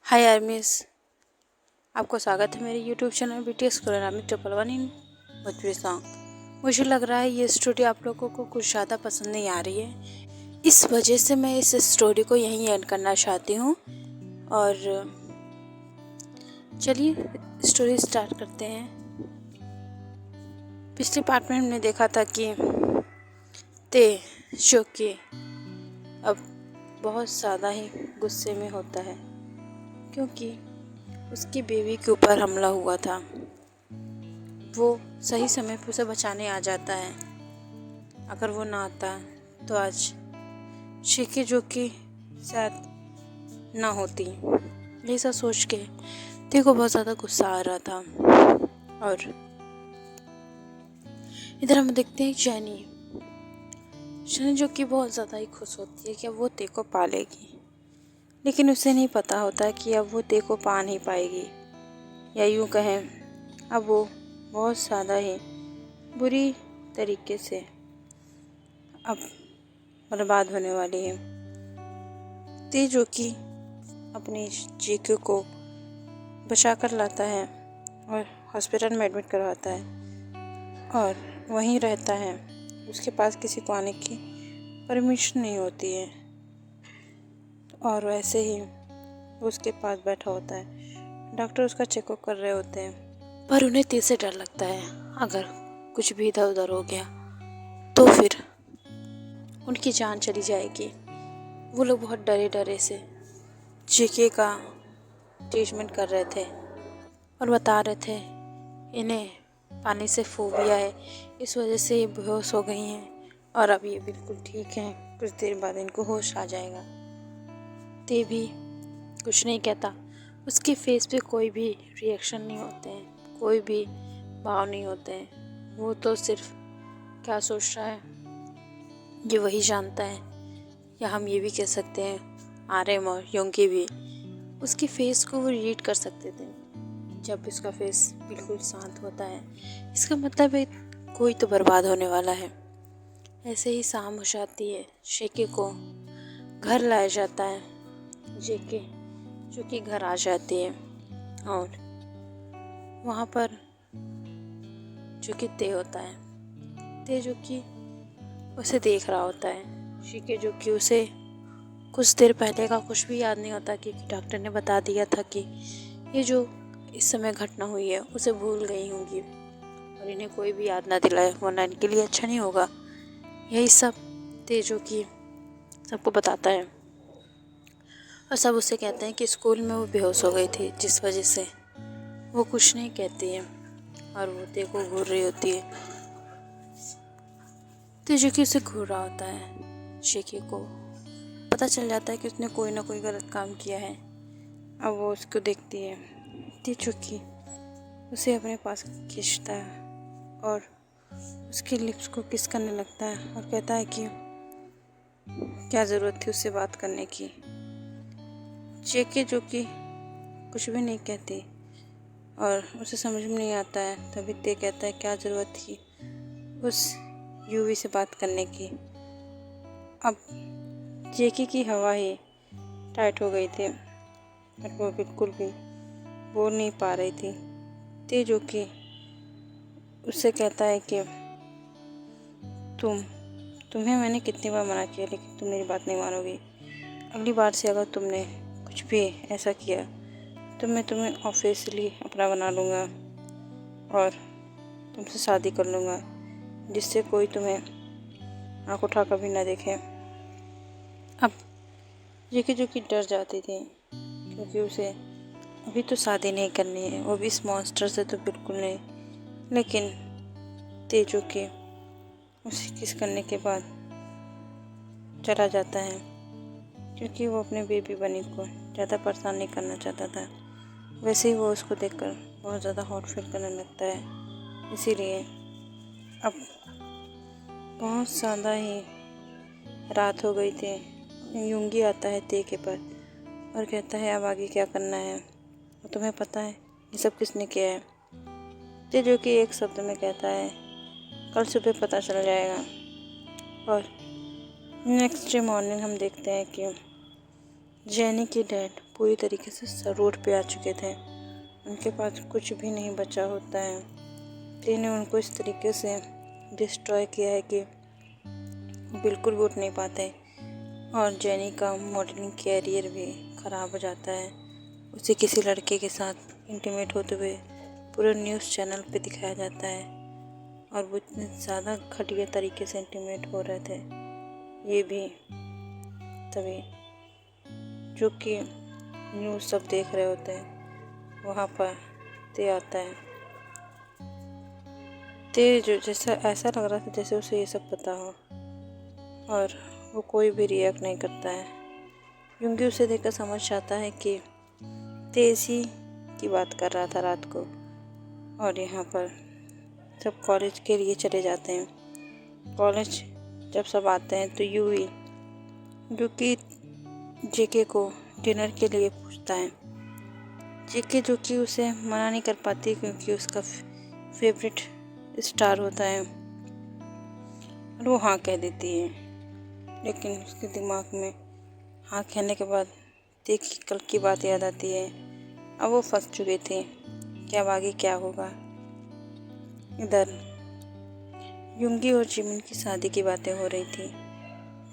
हाय आर्मीज, आपको स्वागत है मेरे YouTube channel BTS corona 111 Bhojpuri song. मुझे लग रहा है ये स्टोरी आप लोगों को कुछ ज़्यादा पसंद नहीं आ रही है, इस वजह से मैं इस स्टोरी को यहीं एंड करना चाहती हूँ। और चलिए स्टोरी स्टार्ट करते हैं। पिछले पार्ट में हमने देखा था कि ते जो कि अब बहुत ज़्यादा ही गुस्से में होता है क्योंकि उसकी बेबी के ऊपर हमला हुआ था। वो सही समय पर उसे बचाने आ जाता है। अगर वो ना आता तो आज शिकी जो कि शायद ना होती। ये सब सोच के ते को बहुत ज़्यादा गुस्सा आ रहा था। और इधर हम देखते हैं जैनी जो कि बहुत ज़्यादा ही खुश होती है कि अब वो ते को पालेगी, लेकिन उसे नहीं पता होता कि अब वो ते को पा नहीं पाएगी, या यूँ कहें अब वो बहुत ज़्यादा ही बुरी तरीके से अब बर्बाद होने वाली है। ते जो कि अपनी जीके को बचा कर लाता है और हॉस्पिटल में एडमिट करवाता है और वहीं रहता है। उसके पास किसी को आने की परमिशन नहीं होती है और वैसे ही उसके पास बैठा होता है। डॉक्टर उसका चेकअप कर रहे होते हैं, पर उन्हें ते से डर लगता है अगर कुछ भी इधर उधर हो गया तो फिर उनकी जान चली जाएगी। वो लोग बहुत डरे डरे से जीके का ट्रीटमेंट कर रहे थे और बता रहे थे इन्हें पानी से फोबिया है, इस वजह से ये बेहोश हो गई हैं और अब ये बिल्कुल ठीक हैं। कुछ देर बाद इनको होश आ जाएगा। ते भी कुछ नहीं कहता, उसके फेस पे कोई भी रिएक्शन नहीं होते हैं, कोई भी भाव नहीं होते हैं। वो तो सिर्फ क्या सोच रहा है ये वही जानता है, या हम ये भी कह सकते हैं आर्यन और योंगी भी उसके फेस को वो रीड कर सकते थे। जब उसका फेस बिल्कुल शांत होता है इसका मतलब है कोई तो बर्बाद होने वाला है। ऐसे ही शाम हो जाती है, शेके को घर लाया जाता है। जेके जो कि घर आ जाती है और वहाँ पर जो कि ते होता है। ते जो कि उसे देख रहा होता है। शिके जो कि उसे कुछ देर पहले का कुछ भी याद नहीं होता क्योंकि डॉक्टर ने बता दिया था कि ये जो इस समय घटना हुई है उसे भूल गई होंगी और इन्हें कोई भी याद ना दिलाए वरना इनके लिए अच्छा नहीं होगा। यही सब ते जो कि सबको बताता है और सब उसे कहते हैं कि स्कूल में वो बेहोश हो गई थी, जिस वजह से वो कुछ नहीं कहती है और वो ते को घूर रही होती है। ते जो कि उसे घूर रहा होता है। शेकी को पता चल जाता है कि उसने कोई ना कोई गलत काम किया है। अब वो उसको देखती है। ते जो कि उसे अपने पास खींचता है और उसके लिप्स को किस करने लगता है और कहता है कि क्या ज़रूरत थी उससे बात करने की। जेके जो कि कुछ भी नहीं कहती और उसे समझ में नहीं आता है। तभी ते कहता है क्या ज़रूरत थी उस यूवी से बात करने की। अब जेके की हवा ही टाइट हो गई थी और वो बिल्कुल भी बोल नहीं पा रही थी। ते जो कि उससे कहता है कि तुम्हें मैंने कितनी बार मना किया लेकिन तुम मेरी बात नहीं मानोगी। अगली बार से अगर तुमने कुछ भी ऐसा किया तो मैं तुम्हें ऑफिशियली अपना बना लूँगा और तुमसे शादी कर लूँगा, जिससे कोई तुम्हें आँख उठा कभी ना देखे। अब जेके जो कि डर जाती थी क्योंकि उसे अभी तो शादी नहीं करनी है, वो भी इस मॉन्स्टर से तो बिल्कुल नहीं। लेकिन ते जो कि उसे किस करने के बाद चला जाता है क्योंकि वो अपने बेबी बनी को ज़्यादा परेशान नहीं करना चाहता था। वैसे ही वो उसको देखकर बहुत ज़्यादा हॉट फील करने लगता है। इसीलिए अब बहुत ज़्यादा ही रात हो गई थी। योंगी आता है ते के पास और कहता है अब आगे क्या करना है और तुम्हें पता है ये सब किसने किया है। ते जो कि एक शब्द में कहता है कल सुबह पता चल जाएगा। और नेक्स्ट डे मॉर्निंग हम देखते हैं कि जेनी की डेड पूरी तरीके से रोड पे आ चुके थे। उनके पास कुछ भी नहीं बचा होता है। ते ने उनको इस तरीके से डिस्ट्रॉय किया है कि बिल्कुल भी उठ नहीं पाते। और जेनी का मॉडलिंग कैरियर भी ख़राब हो जाता है। उसे किसी लड़के के साथ इंटीमेट होते हुए पूरे न्यूज़ चैनल पे दिखाया जाता है। और वो इतने ज़्यादा घटिया तरीके से इंटीमेट हो रहे थे। ये भी तभी जो कि न्यूज़ सब देख रहे होते हैं, वहाँ पर ते आता है। ते जो जैसा ऐसा लग रहा था जैसे उसे ये सब पता हो, और वो कोई भी रिएक्ट नहीं करता है। क्योंकि उसे देखकर समझ आता है कि ते इसी की बात कर रहा था रात को। और यहाँ पर सब कॉलेज के लिए चले जाते हैं। कॉलेज जब सब आते हैं तो यूवी जो कि जेके को डिनर के लिए पूछता है। जेके जो कि उसे मना नहीं कर पाती क्योंकि उसका फेवरेट स्टार होता है, और वो हाँ कह देती है। लेकिन उसके दिमाग में हाँ कहने के बाद देखी कल की बात याद आती है। अब वो फंस चुके थे कि अब आगे क्या होगा। इधर युंगी और जिमिन की शादी की बातें हो रही थी,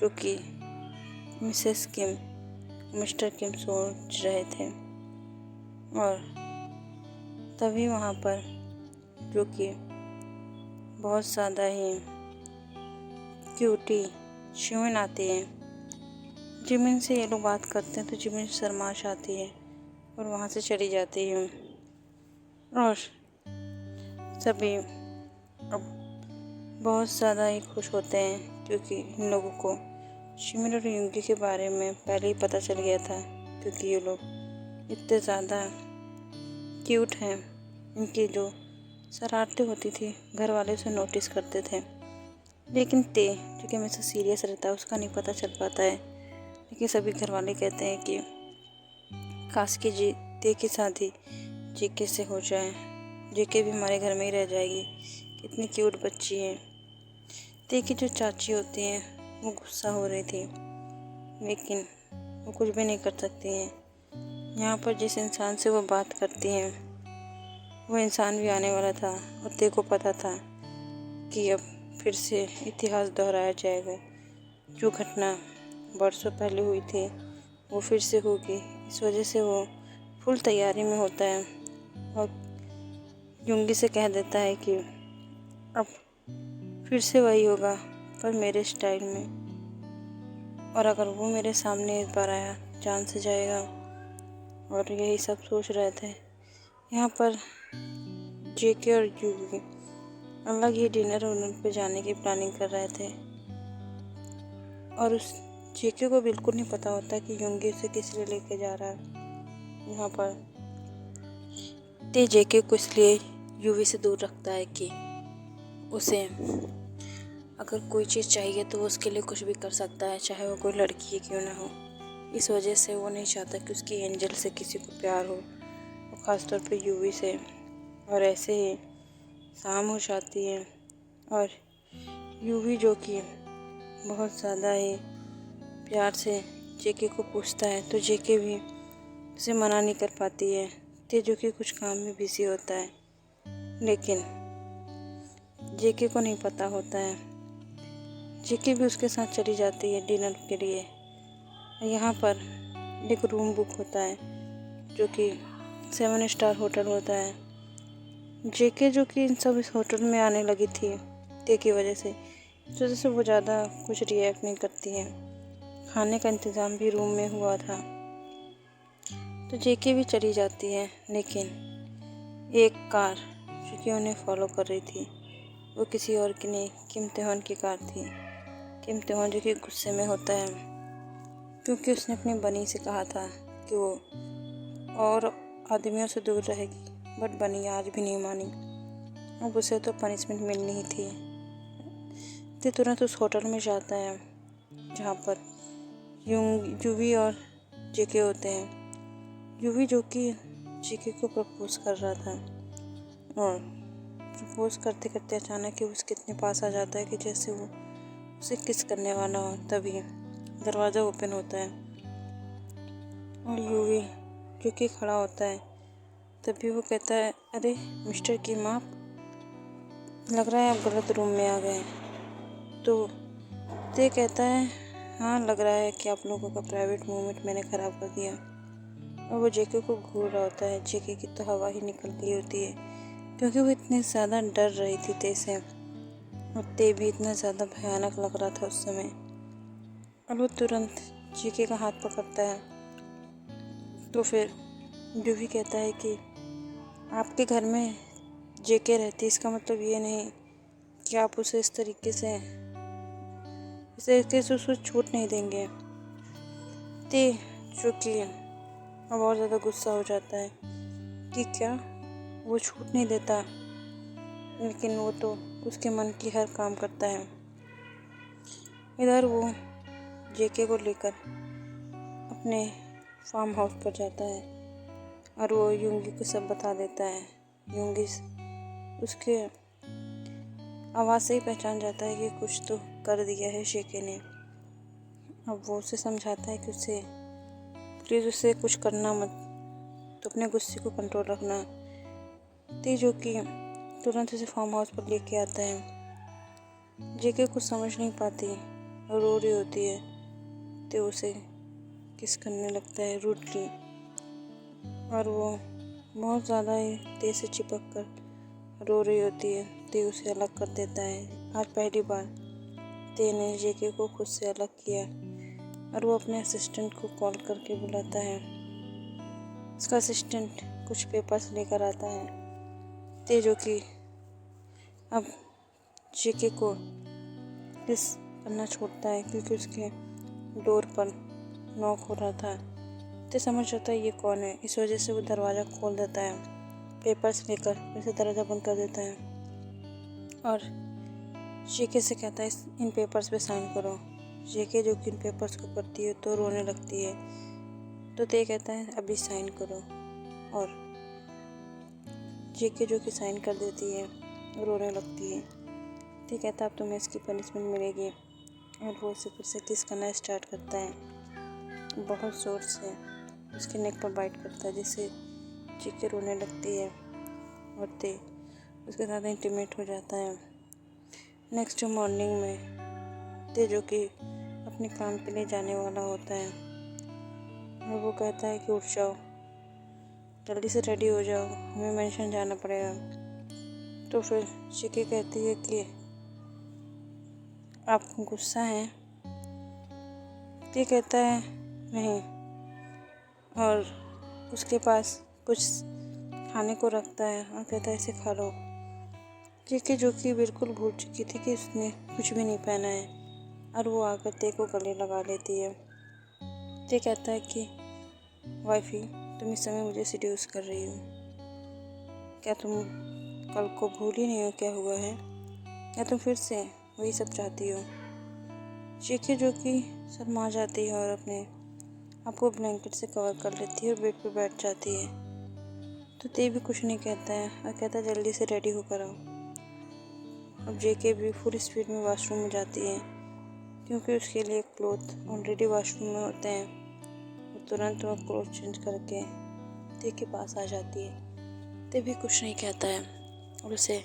जो कि मिसेस किम मिस्टर किम सोच रहे थे। और तभी वहाँ पर जो कि बहुत ज़्यादा ही क्यूटी शिमिन आती है। जिमिन से ये लोग बात करते हैं तो जिमिन शर्मा जाती है और वहाँ से चली जाती है। और सभी अब बहुत ज़्यादा ही खुश होते हैं क्योंकि इन लोगों को शिमिन और युंगी के बारे में पहले ही पता चल गया था। क्योंकि ये लोग इतने ज़्यादा क्यूट हैं, इनकी जो शरारतें होती थी घर वाले उसे नोटिस करते थे। लेकिन ते जो कि हमेशा सीरियस रहता है उसका नहीं पता चल पाता है। लेकिन सभी घर वाले कहते हैं कि काश की ते की शादी जेके से हो जाए, जेके भी हमारे घर में ही रह जाएगी, कितनी क्यूट बच्ची है। ते की जो चाची होती हैं वो गुस्सा हो रही थी, लेकिन वो कुछ भी नहीं कर सकती हैं। यहाँ पर जिस इंसान से वो बात करती हैं वो इंसान भी आने वाला था, और ते को पता था कि अब फिर से इतिहास दोहराया जाएगा। जो घटना बरसों पहले हुई थी वो फिर से होगी। इस वजह से वो फुल तैयारी में होता है और युंगी से कह देता है कि अब फिर से वही होगा, पर मेरे स्टाइल में। और अगर वो मेरे सामने इस बार आया जान से जाएगा। और यही सब सोच रहे थे। यहाँ पर जेके और युगी अलग ही डिनर पे जाने की प्लानिंग कर रहे थे। और उस जेके को बिल्कुल नहीं पता होता कि युंगी उसे किस लिए लेके जा रहा है। यहाँ पर ते जेके को इसलिए यूवी से दूर रखता है कि उसे अगर कोई चीज़ चाहिए तो वो उसके लिए कुछ भी कर सकता है, चाहे वो कोई लड़की ही क्यों ना हो। इस वजह से वो नहीं चाहता कि उसकी एंजल से किसी को प्यार हो, और ख़ासतौर पे यूवी से। और ऐसे ही शाम हो जाती है और यूवी जो कि बहुत ज़्यादा ही प्यार से जेके को पूछता है तो जेके भी उसे मना नहीं कर पाती है। ते जो कि कुछ काम में बिजी होता है, लेकिन जेके को नहीं पता होता है। जेके भी उसके साथ चली जाती है डिनर के लिए। यहाँ पर एक रूम बुक होता है जो कि 7 स्टार होटल होता है। जेके जो कि इन सब इस होटल में आने लगी थी ते की वजह से, इस वजह से वो ज़्यादा कुछ रिएक्ट नहीं करती है। खाने का इंतज़ाम भी रूम में हुआ था तो जेके भी चली जाती है। लेकिन एक कार जो कि उन्हें फॉलो कर रही थी वो किसी और की नहीं, किम तेहवान की कार थी। किम तेहवान जो कि गुस्से में होता है क्योंकि उसने अपनी बनी से कहा था कि वो और आदमियों से दूर रहेगी, बट बनी आज भी नहीं मानी। अब उसे तो पनिशमेंट मिलनी ही थी। तो तुरंत उस होटल में जाता है जहाँ पर यूवी और जेके होते हैं। यूवी जो कि जेके को प्रपोज कर रहा था, और प्रपोज करते करते अचानक ही उसके इतने पास आ जाता है कि जैसे वो उसे किस करने वाला हो। तभी दरवाज़ा ओपन होता है और यूवी जो कि खड़ा होता है, तभी वो कहता है, अरे मिस्टर किम, आप लग रहा है आप गलत रूम में आ गए। तो ते कहता है, हाँ लग रहा है कि आप लोगों का प्राइवेट मोमेंट मैंने ख़राब कर दिया। और वो जेके को घूर रहा होता है। जेके की तो हवा ही निकल गई होती है, क्योंकि वो इतनी ज़्यादा डर रही थी ते से, और ते भी इतना ज़्यादा भयानक लग रहा था उस समय। और वो तुरंत जेके का हाथ पकड़ता है। तो फिर जो भी कहता है कि आपके घर में जेके रहती, इसका मतलब ये नहीं कि आप उसे इस तरीके से उसको छूट नहीं देंगे। ते जो कि अब और ज़्यादा गुस्सा हो जाता है कि क्या वो छूट नहीं देता, लेकिन वो तो उसके मन की हर काम करता है। इधर वो जेके को लेकर अपने फार्म हाउस पर जाता है और वो यूंगी को सब बता देता है। यूंगी उसके आवाज़ से ही पहचान जाता है कि कुछ तो कर दिया है जेके ने। अब वो उसे समझाता है कि उसे प्लीज़ उससे कुछ करना मत, तो अपने गुस्से को कंट्रोल रखना। ते जो कि तुरंत उसे फार्म हाउस पर लेके आता है। जेके कुछ समझ नहीं पाती और रो रही होती है। तो उसे किस करने लगता है रूडली, और वो बहुत ज़्यादा ही ते से चिपक कर रो रही होती है। ते उसे अलग कर देता है। आज पहली बार ते ने जेके को खुद से अलग किया, और वो अपने असिस्टेंट को कॉल करके बुलाता है। उसका असिस्टेंट कुछ पेपर्स लेकर आता है। ते जो कि अब जेके को किस करना छोड़ता है, क्योंकि उसके डोर पर नॉक हो रहा था। ते समझ जाता है ये कौन है, इस वजह से वो दरवाज़ा खोल देता है। पेपर्स लेकर फिर से दरवाज़ा बंद कर देता है और जेके से कहता है इन पेपर्स पे साइन करो। जेके जो कि इन पेपर्स को पढ़ती है तो रोने लगती है। तो ते कहता है अभी साइन करो, और जेके जो कि साइन कर देती है, रोने लगती है। ते कहता है अब तुम्हें इसकी पनिशमेंट मिलेगी, और वो उसे फिर से किस करना स्टार्ट करता है। बहुत ज़ोर से उसके नेक पर बाइट करता है, जिससे जेके रोने लगती है और ते उसके साथ इंटीमेट हो जाता है। नेक्स्ट मॉर्निंग में ते जो कि अपने काम के लिए जाने वाला होता है, और वो कहता है कि उठ जाओ, जल्दी से रेडी हो जाओ, हमें मेंशन जाना पड़ेगा। तो फिर शिकी कहती है कि आप गुस्सा हैं। ते कहता है नहीं, और उसके पास कुछ खाने को रखता है और कहता है इसे खा लो। जेके जो कि बिल्कुल भूल चुकी थी कि उसने कुछ भी नहीं पहना है, और वो आकर ते को गले लगा लेती है। ते कहता है कि वाइफी, तुम इस समय मुझे सीड्यूस कर रही हो, क्या तुम कल को भूल ही नहीं हो क्या हुआ है, या तुम फिर से वही सब चाहती हो। जेके जो कि शर्मा जाती है और अपने आपको ब्लैंकेट से कवर कर लेती है और बेड पर बैठ जाती है। तो ते भी कुछ नहीं कहता है और कहता है जल्दी से रेडी होकर आओ। अब जेके भी फुल स्पीड में वॉशरूम में जाती है, क्योंकि उसके लिए क्लोथ ऑलरेडी वॉशरूम में होते हैं, और तुरंत वो क्लोथ चेंज करके ते के पास आ जाती है। ते भी कुछ नहीं कहता है और उसे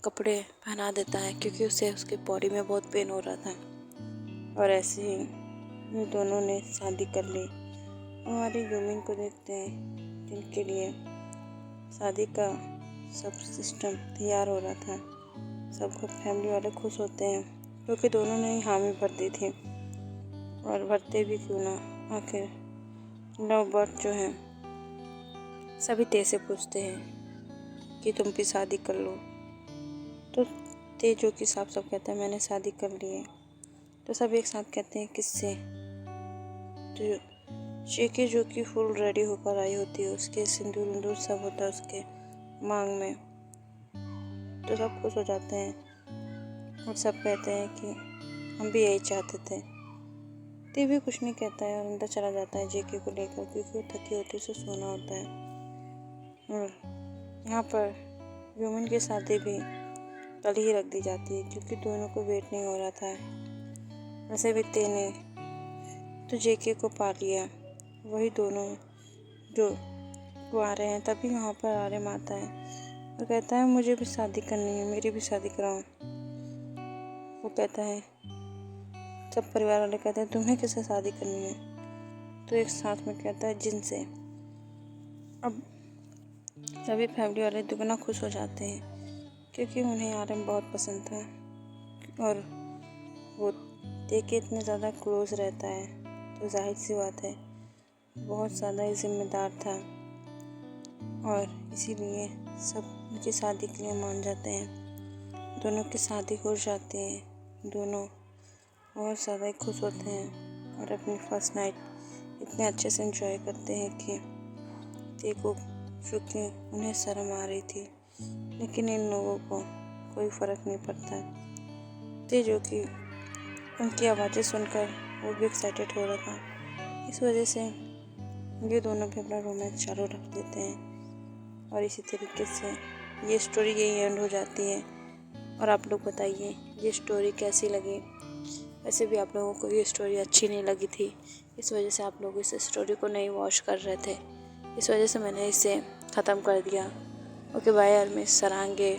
कपड़े पहना देता है, क्योंकि उसे उसके बॉडी में बहुत पेन हो रहा था। और ऐसे ही इन दोनों ने शादी कर ली। हमारी यूमिन को देखते हैं, जिनके लिए शादी का सब सिस्टम तैयार हो रहा था। सबको फैमिली वाले खुश होते हैं, क्योंकि दोनों ने ही हामी भर दी थी, और भरते भी क्यों ना, आखिर लव बर्ड जो है सभी ते से पूछते हैं कि तुम भी शादी कर लो। तो ते जो कि साफ साफ कहता है मैंने शादी कर ली है। तो सब एक साथ कहते हैं किससे। तो जेके जो कि फुल रेडी होकर आई होती है, उसके सिंदूर विंदूर सब होता है उसके मांग में, तो सब खुश हो जाते हैं और सब कहते हैं कि हम भी यही चाहते थे। ते भी कुछ नहीं कहता है और अंदर चला जाता है जेके को लेकर, क्योंकि वो थकी होती है, उसे सोना होता है। और यहाँ पर ह्यूमन की शादी भी कल ही रख दी जाती है, क्योंकि दोनों को वेट नहीं हो रहा था। वैसे भी ते ने तो जेके को पा लिया, वही दोनों जो वो आ रहे हैं। तभी वहाँ पर आर्यन आता है और कहता है मुझे भी शादी करनी है, मेरी भी शादी कराओ। वो कहता है, सब परिवार वाले कहते हैं तुम्हें किससे शादी करनी है? तो एक साथ में कहता है जिनसे। अब सभी फैमिली वाले दुगना खुश हो जाते हैं क्योंकि उन्हें आर्यन बहुत पसंद था और वो ते के इतने ज़्यादा क्लोज रहता है, तो जाहिर सी बात है बहुत ज़्यादा ही जिम्मेदार था और इसीलिए सब उनकी शादी के लिए मान जाते हैं। दोनों की शादी हो जाती है, दोनों बहुत ज़्यादा ही खुश होते हैं और अपनी फर्स्ट नाइट इतने अच्छे से एंजॉय करते हैं कि ते को चूँकि उन्हें शर्म आ रही थी, लेकिन इन लोगों को कोई फ़र्क नहीं पड़ता। ते जो कि उनकी आवाज़ें सुनकर वो भी एक्साइटेड हो रहा था, इस वजह से ये दोनों भी अपना रोमांस चालू रख देते हैं और इसी तरीके से ये स्टोरी यही एंड हो जाती है। और आप लोग बताइए ये स्टोरी कैसी लगी? वैसे भी आप लोगों को ये स्टोरी अच्छी नहीं लगी थी, इस वजह से आप लोग इस स्टोरी को नहीं वॉच कर रहे थे, इस वजह से मैंने इसे ख़त्म कर दिया। ओके बाय यार, मिस सरांगे।